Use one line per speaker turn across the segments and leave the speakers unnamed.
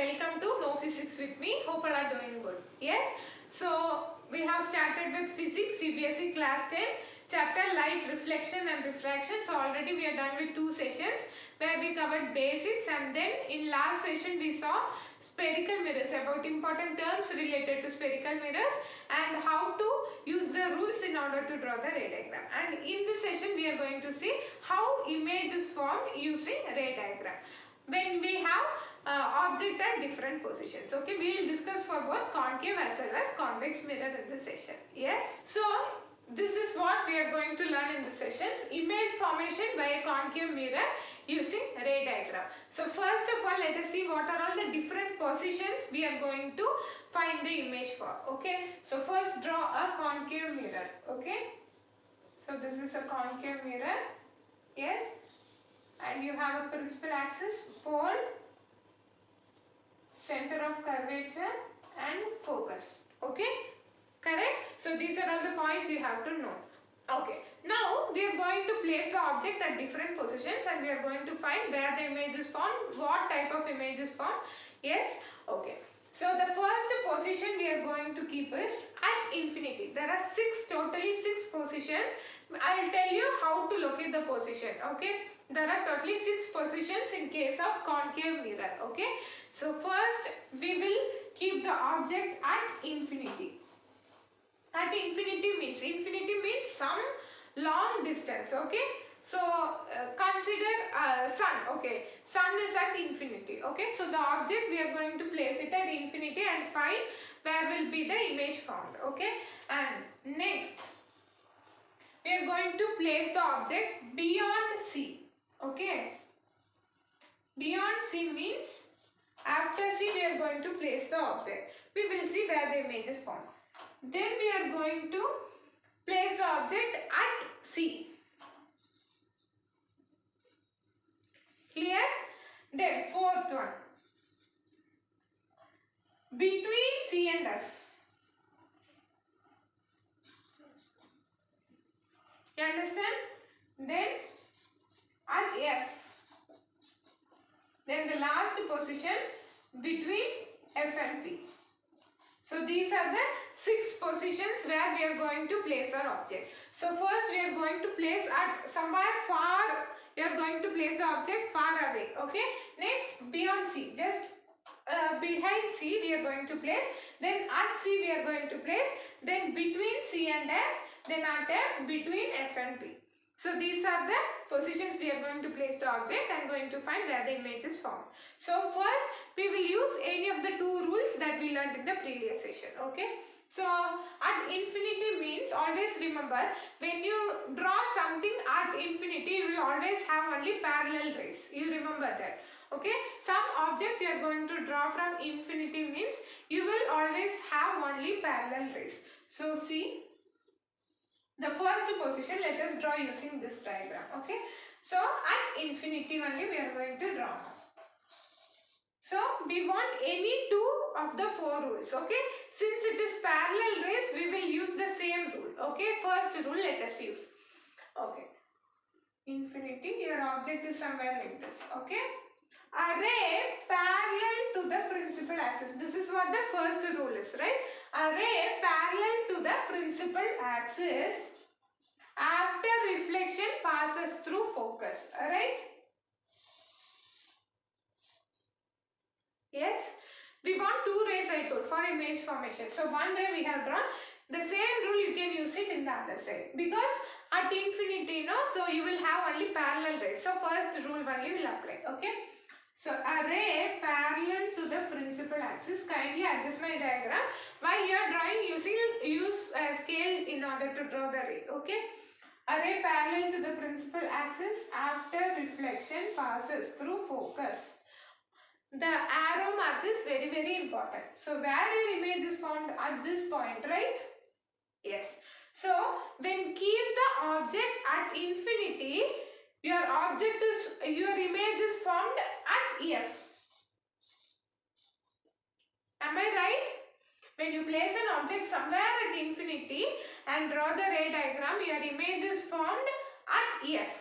welcome to No Physics with me. Hope all are doing good. Yes, so we have started with physics CBSE class 10 chapter light reflection and refraction. So already we are done with 2 sessions where we covered basics, and then in last session we saw spherical mirrors, about important terms related to spherical mirrors and how to use the rules in order to draw the ray diagram. And in this session we are going to see how image is formed using ray diagram when we have object at different positions. Okay, we will discuss for both concave as well as convex mirror in this session. Yes, so this is what we are going to learn in the sessions: image formation by a concave mirror using ray diagram. So first of all, let us see what are all the different positions we are going to find the image for. Okay, so first draw a concave mirror. Okay, so this is a concave mirror. Yes, and you have a principal axis, pole, center of curvature and focus. Okay, correct? So these are all the points you have to note. Okay, now we are going to place the object at different positions and we are going to find where the image is formed, what type of image is formed. Yes, okay. So the first position we are going to keep is at infinity. There are totally six positions. I will tell you how to locate the position. Okay, there are totally 6 positions in case of concave mirror. Okay, so first we will keep the object at infinity. At infinity means some long distance. Okay, so consider sun. Okay, sun is at infinity. Okay, so the object we are going to place it at infinity and find where will be the image formed. Okay, and next we are going to place the object beyond C. Okay, beyond C means after C we are going to place the object. We will see where the image is formed. Then we are going to place the object at C. Clear? Then fourth one, between C and F. You understand? Then at F. Then the last position between F and P. So these are the 6 positions where we are going to place our object. So first we are going to place at somewhere far. We are going to place the object far away. Okay. Next, beyond C, just behind C we are going to place. Then at C we are going to place. Then between C and F. Then at F, between F and P. So these are the positions we are going to place the object and going to find where the image is formed. So first we will use any of the 2 rules that we learned in the previous session. Okay. So at infinity means, always remember, when you draw something at infinity you will always have only parallel rays. You remember that. Okay. Some object you are going to draw from infinity means you will always have only parallel rays. So see, the first position let us draw using this diagram. Okay, so at infinity only we are going to draw. So we want any 2 of the 4 rules. Okay, since it is parallel rays we will use the same rule. Okay, first rule let us use. Okay, infinity, your object is somewhere like this. Okay, a ray parallel to the principal axis. This is what the first rule is, right? A ray parallel to the principal axis after reflection passes through focus. Alright? Yes? We want 2 rays I told for image formation. So one ray we have drawn. The same rule you can use it in the other side. Because at infinity, so you will have only parallel rays. So first rule only will apply. Okay? So a ray parallel to the principal axis. Kindly adjust my diagram. While you are drawing, use a scale in order to draw the ray. Okay. A ray parallel to the principal axis after reflection passes through focus. The arrow mark is very, very important. So where your image is formed at this point, right? Yes. So when keep the object at infinity, your image is formed at F. Am I right? When you place an object somewhere at infinity and draw the ray diagram, your image is formed at F.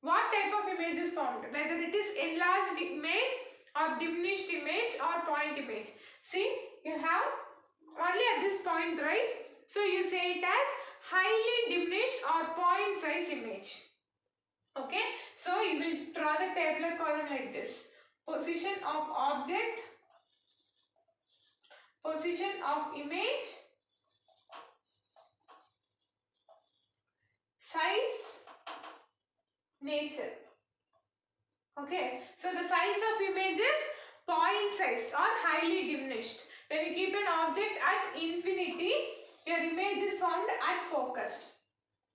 What type of image is formed? Whether it is enlarged image or or diminished image or point image. See, you have only at this point, right? So you say it as highly diminished or point size image. Okay, so you will draw the tabular column like this. Position of object, position of image, size, nature. Okay, so the size of image is point sized or highly diminished. When you keep an object at infinity, your image is found at focus.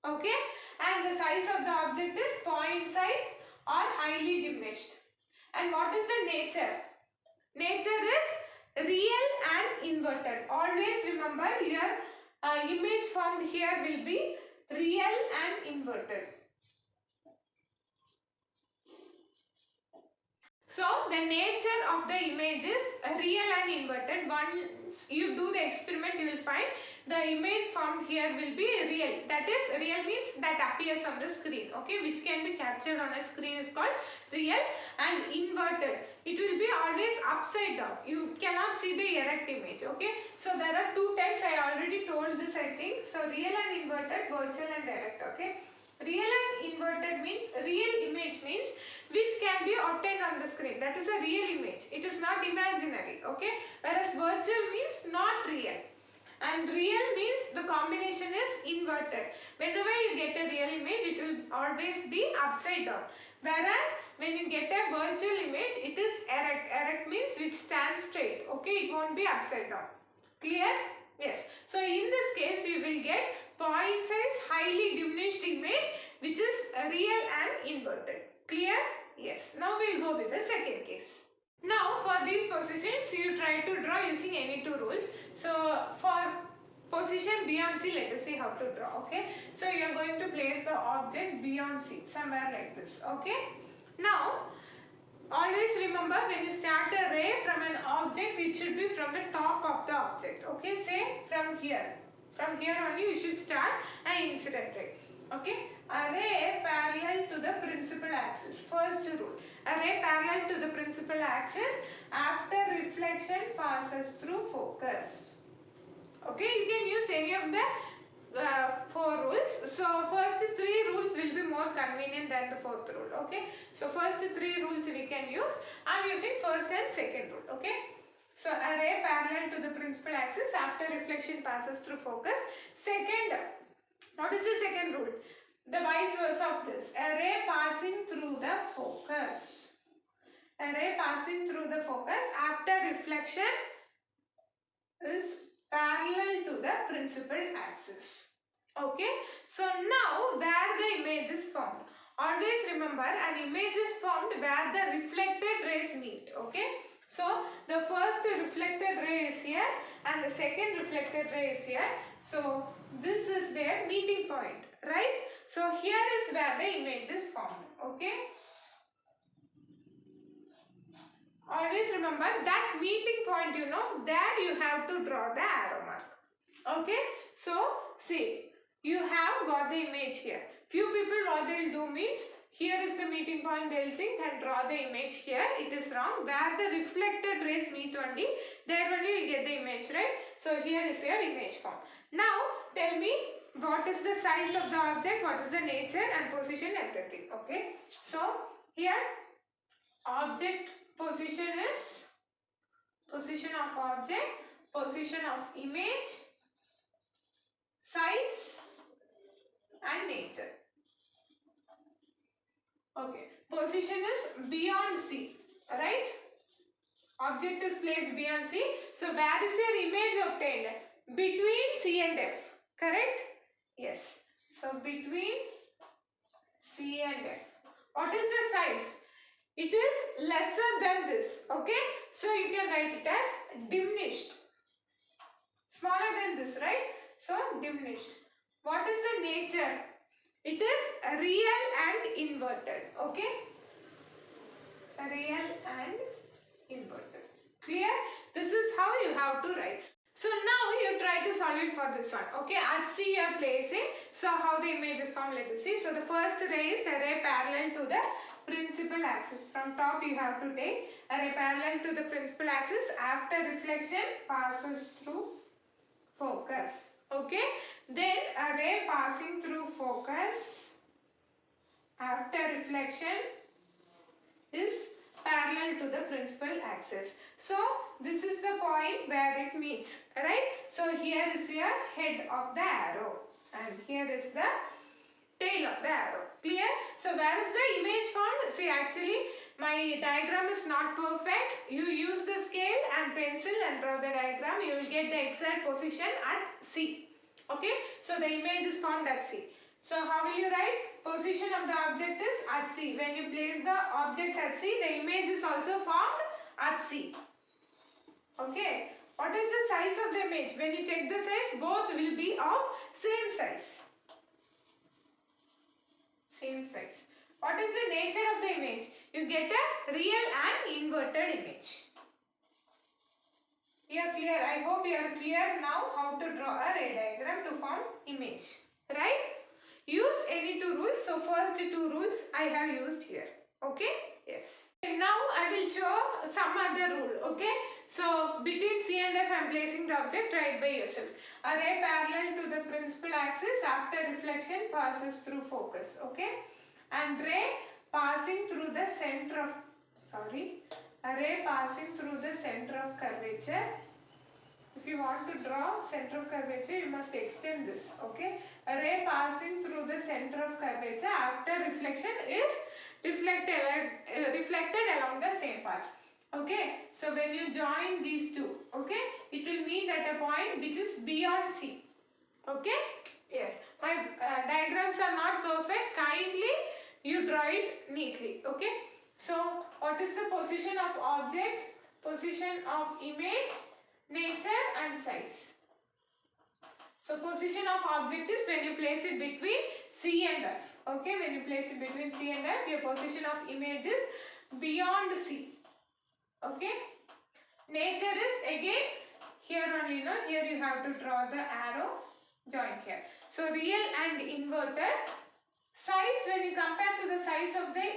Okay, and the size of the object is point sized or highly diminished. And what is the nature? Nature is real and inverted. Always remember your image formed here will be real and inverted. So the nature of the image is real and inverted. Once you do the experiment, you will find the image formed here will be real. That is, real means that appears on the screen. Okay, which can be captured on a screen is called real, and inverted, it will be always upside down. You cannot see the erect image. Okay, so there are two types. I already told this, I think. So real and inverted, virtual and direct. Okay, real and inverted means real image means which can be obtained on the screen. That is a real image. It is not imaginary. Okay, whereas virtual means not real. And real means the combination is inverted. Whenever you get a real image, it will always be upside down. Whereas when you get a virtual image, it is erect. Erect means which stands straight. Okay, it won't be upside down. Clear? Yes. So in this case, you will get point size highly diminished image which is real and inverted. Clear? Yes. Now we will go with the second case. Now for these positions, you try to draw using any two rules. So for position B on C, let us see how to draw. Okay, so you are going to place the object B on C, somewhere like this. Okay, now always remember, when you start a ray from an object, it should be from the top of the object. Okay, say from here only you should start an incident ray. Okay, a ray parallel to the principal axis. First rule, a ray parallel to the principal axis after reflection passes through focus. Okay, you can use any of the 4 rules. So first 3 rules will be more convenient than the 4th rule. Okay, so first 3 rules we can use. I am using first and second rule. Okay, so a ray parallel to the principal axis after reflection passes through focus. Second, what is the second rule? The vice versa of this. A ray passing through the focus. A ray passing through the focus after reflection is parallel to the principal axis. Okay. So now where the image is formed. Always remember, an image is formed where the reflected rays meet. Okay. So the first reflected ray is here and the second reflected ray is here. So this is their meeting point, right? So here is where the image is formed. Okay. Always remember that meeting point, you know, there you have to draw the arrow mark. Okay. So see, you have got the image here. Few people what they will do means, here is the meeting point, they will think and draw the image here. It is wrong. Where the reflected rays meet only, there only you will get the image, right? So here is your image form. Now tell me, what is the size of the object, what is the nature and position, everything. Okay. So here object position is position of object, position of image, size and nature. Okay, position is beyond C, right? Object is placed beyond C. So where is your image obtained? Between C and F, correct? Yes. So between C and F. What is the size? It is lesser than this. Okay. So you can write it as diminished. Smaller than this, right? So diminished. What is the nature? It is real and inverted. Okay. Real and inverted. Clear? This is how you have to write. So now you try to solve it for this one. Okay, at C you are placing. So how the image is formed, let us see. So the first ray is a ray parallel to the principal axis. From top you have to take a ray parallel to the principal axis. After reflection passes through focus. Okay. Then a ray passing through focus after reflection is parallel to the principal axis. So this is the point where it meets, right? So here is your head of the arrow and here is the tail of the arrow. Clear? So where is the image found? See, actually my diagram is not perfect. You use the scale and pencil and draw the diagram. You will get the exact position at C. Okay? So the image is found at C. So how will you write? Position of the object is at C. When you place the object at C, the image is also found at C. Okay. What is the size of the image? When you check the size, both will be of same size. Same size. What is the nature of the image? You get a real and inverted image. You are clear? I hope you are clear now how to draw a ray diagram to form image. Right? Use any two rules. So first two rules I have used here. Okay? Yes. Now I will show some other rule. Okay? So between C and F I am placing the object. Write by yourself. A ray parallel to the principal axis after reflection passes through focus. Okay? And ray passing through the center of a ray passing through the center of curvature. If you want to draw center of curvature, you must extend this. Okay? A ray passing through the center of curvature after reflection is reflected along the same path. Okay? So when you join these two, okay, it will meet at a point which is beyond C. Okay? Yes. My diagrams are not perfect. Kindly you draw it neatly. Okay? So what is the position of object, position of image, nature and size? So position of object is when you place it between C and F. Okay, when you place it between C and F, your position of image is beyond C. Okay. Nature is again here only, no? Here you have to draw the arrow, join here. So real and inverted. Size, when you compare to the size of the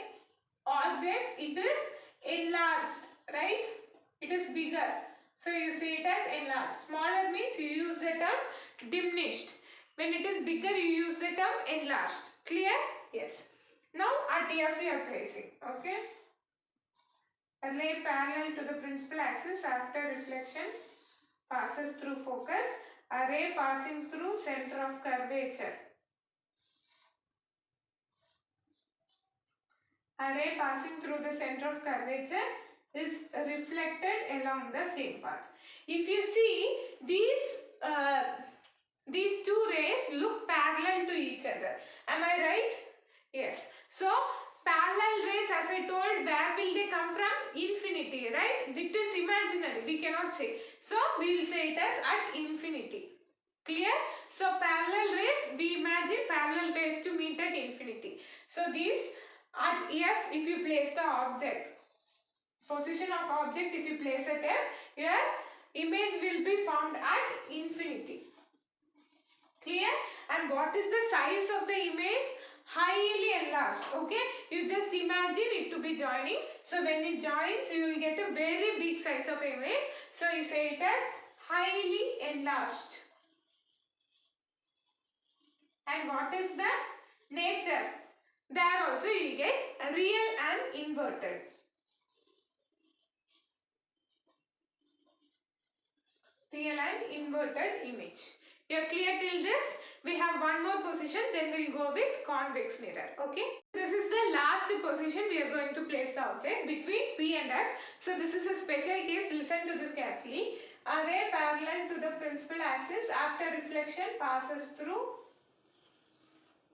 object, it is enlarged, right? It is bigger. So you see it as enlarged. Smaller means you use the term diminished. When it is bigger, you use the term enlarged. Clear? Yes. Now at F you are placing. Okay. A ray parallel to the principal axis after reflection passes through focus. A ray passing through center of curvature. A ray passing through the center of curvature is reflected along the same path. If you see these two rays look parallel to each other. Am I right? Yes. So parallel rays, as I told, where will they come from? Infinity, right? It is imaginary. We cannot say. So we will say it as at infinity. Clear? So parallel rays, we imagine parallel rays to meet at infinity. So these at F, if you place the object, position of object, if you place at F, your image will be found at infinity. Clear? And what is the size of the image? Highly enlarged. Okay? You just imagine it to be joining. So when it joins, you will get a very big size of image. So you say it as highly enlarged. And what is the nature? There also you will get real and inverted. Real and inverted image. You are clear till this? We have one more position, then we will go with convex mirror. Okay? This is the last position we are going to place the object between P and F. So this is a special case. Listen to this carefully. A ray parallel to the principal axis after reflection passes through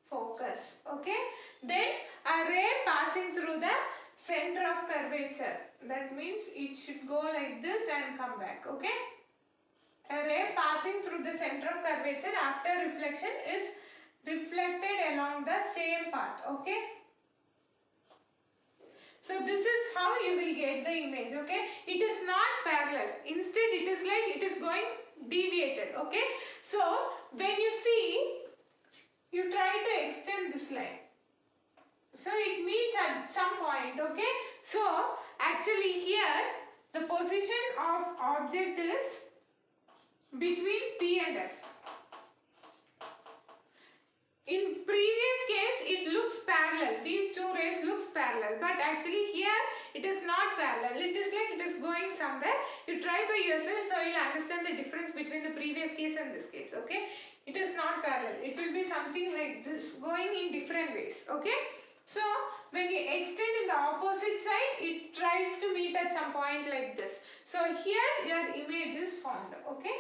focus. Okay? Then a ray passing through the center of curvature. That means it should go like this and come back. Okay? A ray passing through the center of curvature after reflection is reflected along the same path. Okay? So this is how you will get the image. Okay? It is not parallel. Instead it is like it is going deviated. Okay? So when you see, you try to extend this line. So it meets at some point, okay. So actually here the position of object is between P and F. In previous case it looks parallel, these two rays looks parallel, but actually here it is not parallel, it is like it is going somewhere. You try by yourself, so you will understand the difference between the previous case and this case, okay. It is not parallel, it will be something like this, going in different ways, okay. So when you extend in the opposite side, it tries to meet at some point like this. So here your image is formed, okay.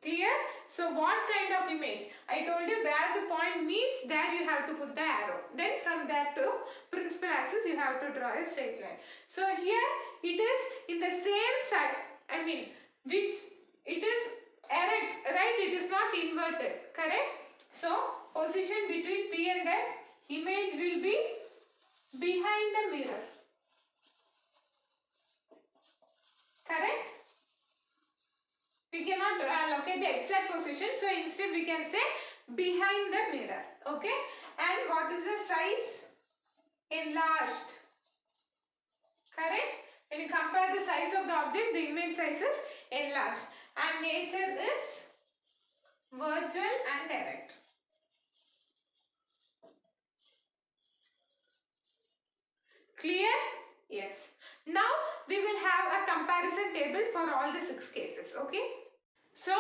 Clear? So what kind of image? I told you where the point meets, there you have to put the arrow. Then from there to principal axis you have to draw a straight line. So here it is in the same side, which it is erect, right? It is not inverted, correct? So position between P and F, image will be behind the mirror, correct? We cannot locate the exact position, so instead we can say behind the mirror, okay. And what is the size? Enlarged, correct. When you compare the size of the object, the image size is enlarged, and nature is virtual and erect. Clear? Yes. Now we will have a comparison table for all the 6 cases, okay. So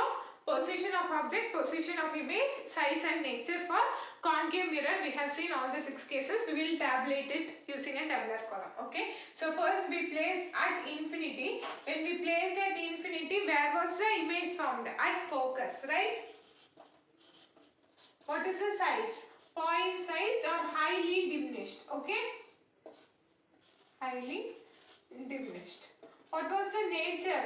position of object, position of image, size and nature for concave mirror. We have seen all the 6 cases. We will tabulate it using a tabular column, okay. So first we placed at infinity. When we placed at infinity, where was the image found? At focus, right? What is the size? Point sized or highly diminished, okay. Highly diminished. What was the nature?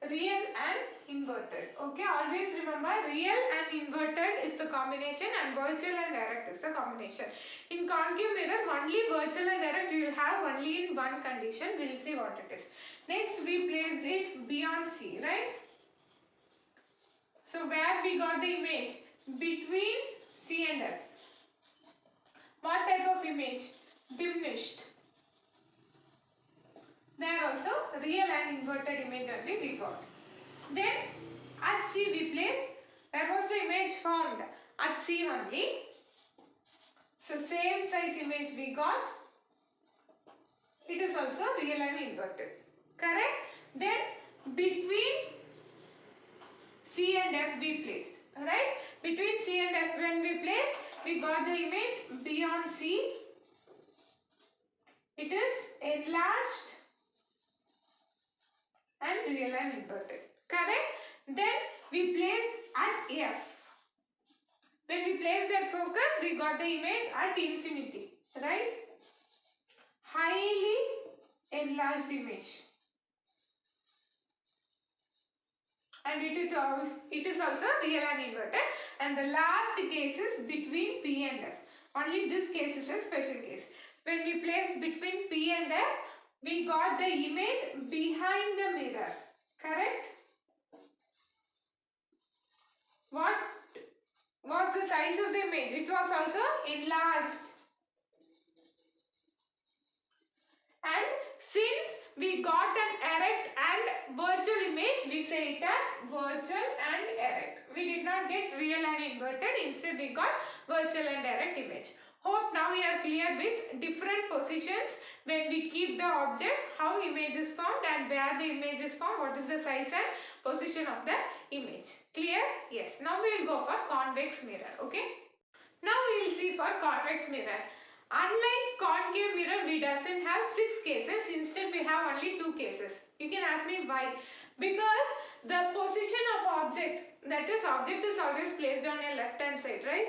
Real and inverted, okay. Always remember, real and inverted is the combination and virtual and erect is the combination. In concave mirror, only virtual and erect you will have only in one condition. We will see what it is. Next we placed it beyond C, right? So where we got the image? Between C and F. What type of image? Diminished. There also real and inverted image only we got. Then at C we placed, where was the image found? At C only. So same size image we got. It is also real and inverted, correct? Then between C and F we placed, right? Between C and F when we placed, we got the image beyond C. It is enlarged and real and inverted, correct? Then we placed at F. When we placed at focus, we got the image at infinity, right? Highly enlarged image. And it is also real and inverted. And the last case is between P and F. Only this case is a special case. When we placed between P and F, we got the image behind the mirror, correct? What was the size of the image? It was also enlarged. And since we got an erect and virtual image, we say it as virtual and erect. We did not get real and inverted. Instead, we got virtual and erect image. Hope now we are clear with different positions when we keep the object, how image is formed and where the image is formed, what is the size and position of the image. Clear? Yes. Now we will go for convex mirror. Okay. Now we will see for convex mirror. Unlike concave mirror, we doesn't have 6 cases. Instead, we have only 2 cases. You can ask me why. Because the position of object, that is object is always placed on your left hand side, right?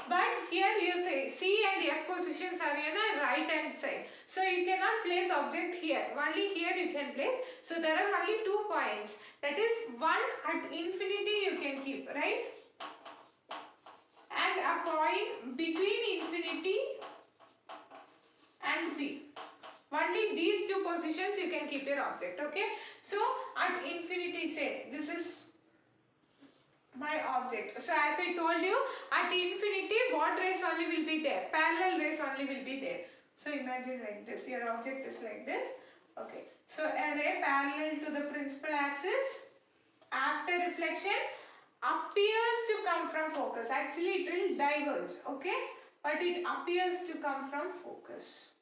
But here you say C and F positions are in a right hand side. So you cannot place object here. Only here you can place. So there are only 2 points. That is one at infinity you can keep, right? And a point between infinity and P. Only these 2 positions you can keep your object, okay? So at infinity, say this is my object. So as I told you, at infinity what rays only will be there? Parallel rays only will be there. So imagine like this, your object is like this. Okay, so a ray parallel to the principal axis after reflection appears to come from focus. Actually it will diverge, okay, but it appears to come from focus.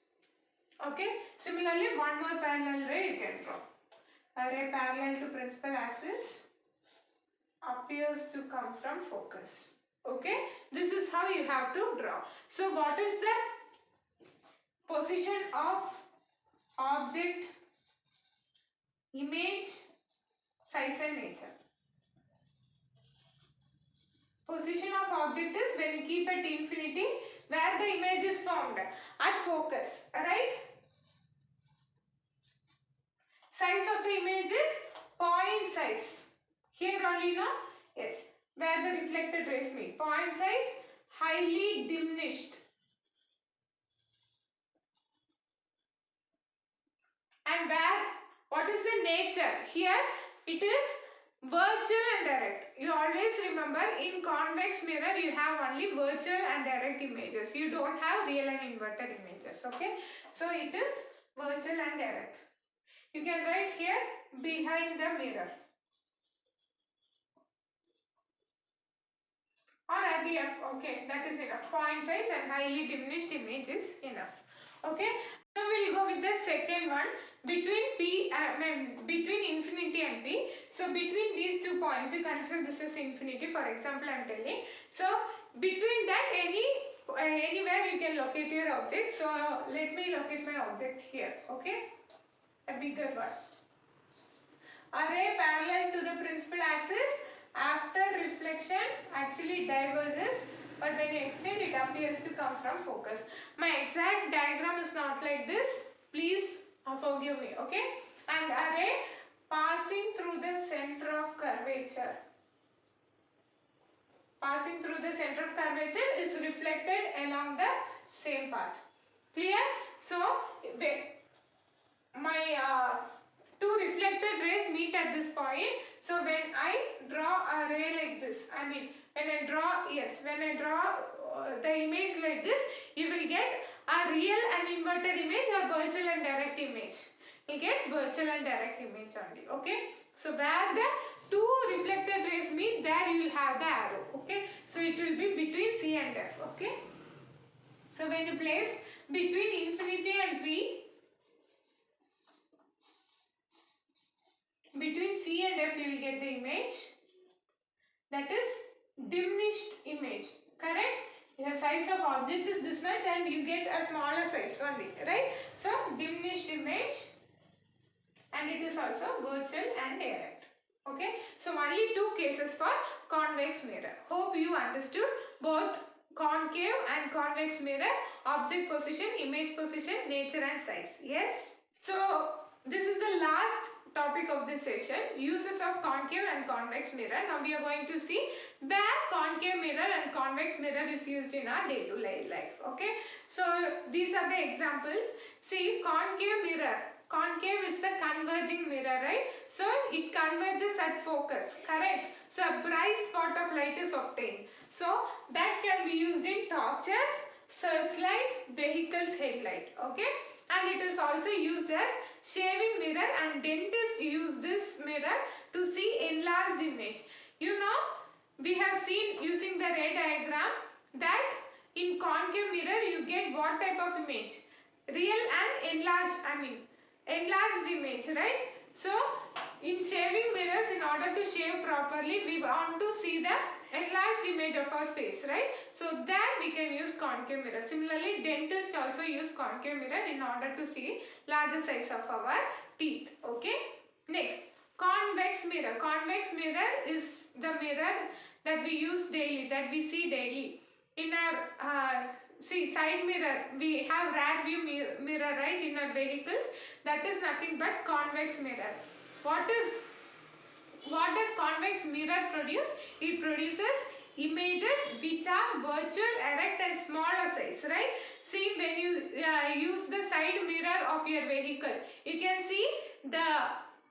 Okay, similarly one more parallel ray you can draw. A ray parallel to principal axis appears to come from focus. Okay, this is how you have to draw. So what is the position of object, image, size and nature? Position of object is when you keep at infinity, where the image is formed at focus, right? Size of the image is point size. Here only, no? Yes. Where the reflected rays meet. Point size highly diminished. And where, what is the nature? Here it is virtual and direct. You always remember, in convex mirror you have only virtual and direct images. You don't have real and inverted images. Okay. So it is virtual and direct. You can write here behind the mirror. Or at the F, okay, that is enough. Point size and highly diminished image is enough. Okay, now we'll go with the second one, between between infinity and P. So between these 2 points, you consider this is infinity, for example I am telling. So between that anywhere you can locate your object. So let me locate my object here, okay, a bigger one. A ray parallel to the principal axis after reflection actually diverges, but when you extend it appears to come from focus. My exact diagram is not like this, please forgive me, okay. And a ray passing through the center of curvature. Passing through the center of curvature is reflected along the same path. Clear? So my two reflected rays meet at this point. So when I draw a ray like this, when I draw the image like this, you will get a real and inverted image or virtual and direct image. You get virtual and direct image only. Okay. So where the two reflected rays meet, there you will have the arrow. Okay. So it will be between C and F. Okay. So when you place between infinity and P, between C and F you will get the image, that is diminished image, correct? Your size of object is this much and you get a smaller size only, right? So diminished image, and it is also virtual and direct. Okay, so only 2 cases for convex mirror. Hope you understood both concave and convex mirror, object position, image position, nature and size. Yes. So this is the last topic of this session, uses of concave and convex mirror. Now we are going to see where concave mirror and convex mirror is used in our day-to-day life. Okay, so these are the examples. See, concave mirror. Concave is the converging mirror, right? So it converges at focus, correct? So a bright spot of light is obtained. So that can be used in torches, searchlight, vehicles headlight. Okay, and it is also used as shaving mirror, and dentists use this mirror to see enlarged image. You know, we have seen using the ray diagram that in concave mirror you get what type of image? Real and enlarged, enlarged image, right? So in shaving mirrors, in order to shave properly, we want to see the enlarged image of our face, right? So that we can use concave mirror. Similarly, dentists also use concave mirror in order to see larger size of our teeth. Okay. Next, convex mirror. Convex mirror is the mirror that we use daily, that we see daily. In our side mirror, we have rear view mirror, right, in our vehicles. That is nothing but convex mirror. What does convex mirror produce? It produces images which are virtual, erect and smaller size, right? See, when you use the side mirror of your vehicle, you can see the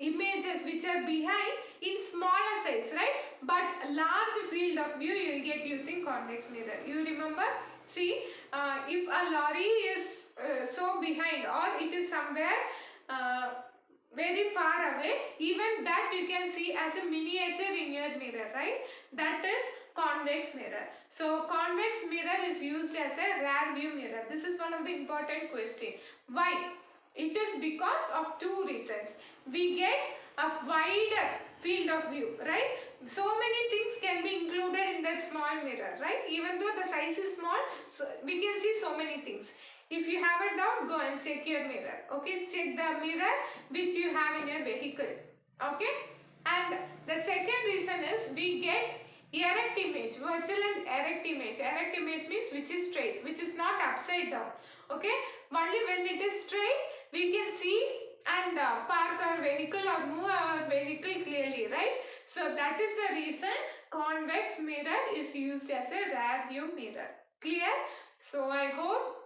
images which are behind in smaller size, right? But large field of view you will get using convex mirror. You remember? See, if a lorry is so behind, or it is somewhere very far away, even that you can see as a miniature in your mirror, right? That is convex mirror. So convex mirror is used as a rear view mirror. This is one of the important question. Why? It is because of two reasons. We get a wider field of view, right? So many things can be included in that small mirror, right? Even though the size is small, so we can see so many things. If you have a doubt, go and check your mirror. Okay, check the mirror which you have in your vehicle. Okay, and the second reason is we get erect image, virtual and erect image. Erect image means which is straight, which is not upside down. Okay, only when it is straight we can see and park our vehicle or move our vehicle clearly, right? So that is the reason convex mirror is used as a rear view mirror. Clear? So I hope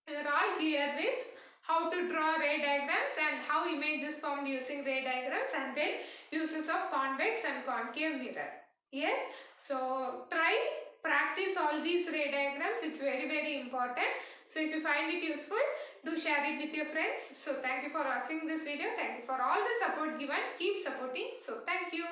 you are all clear with how to draw ray diagrams and how image is formed using ray diagrams, and then uses of convex and concave mirror. Yes, so try practice all these ray diagrams. It's very important. So if you find it useful, do share it with your friends. So thank you for watching this video. Thank you for all the support given. Keep supporting. So thank you.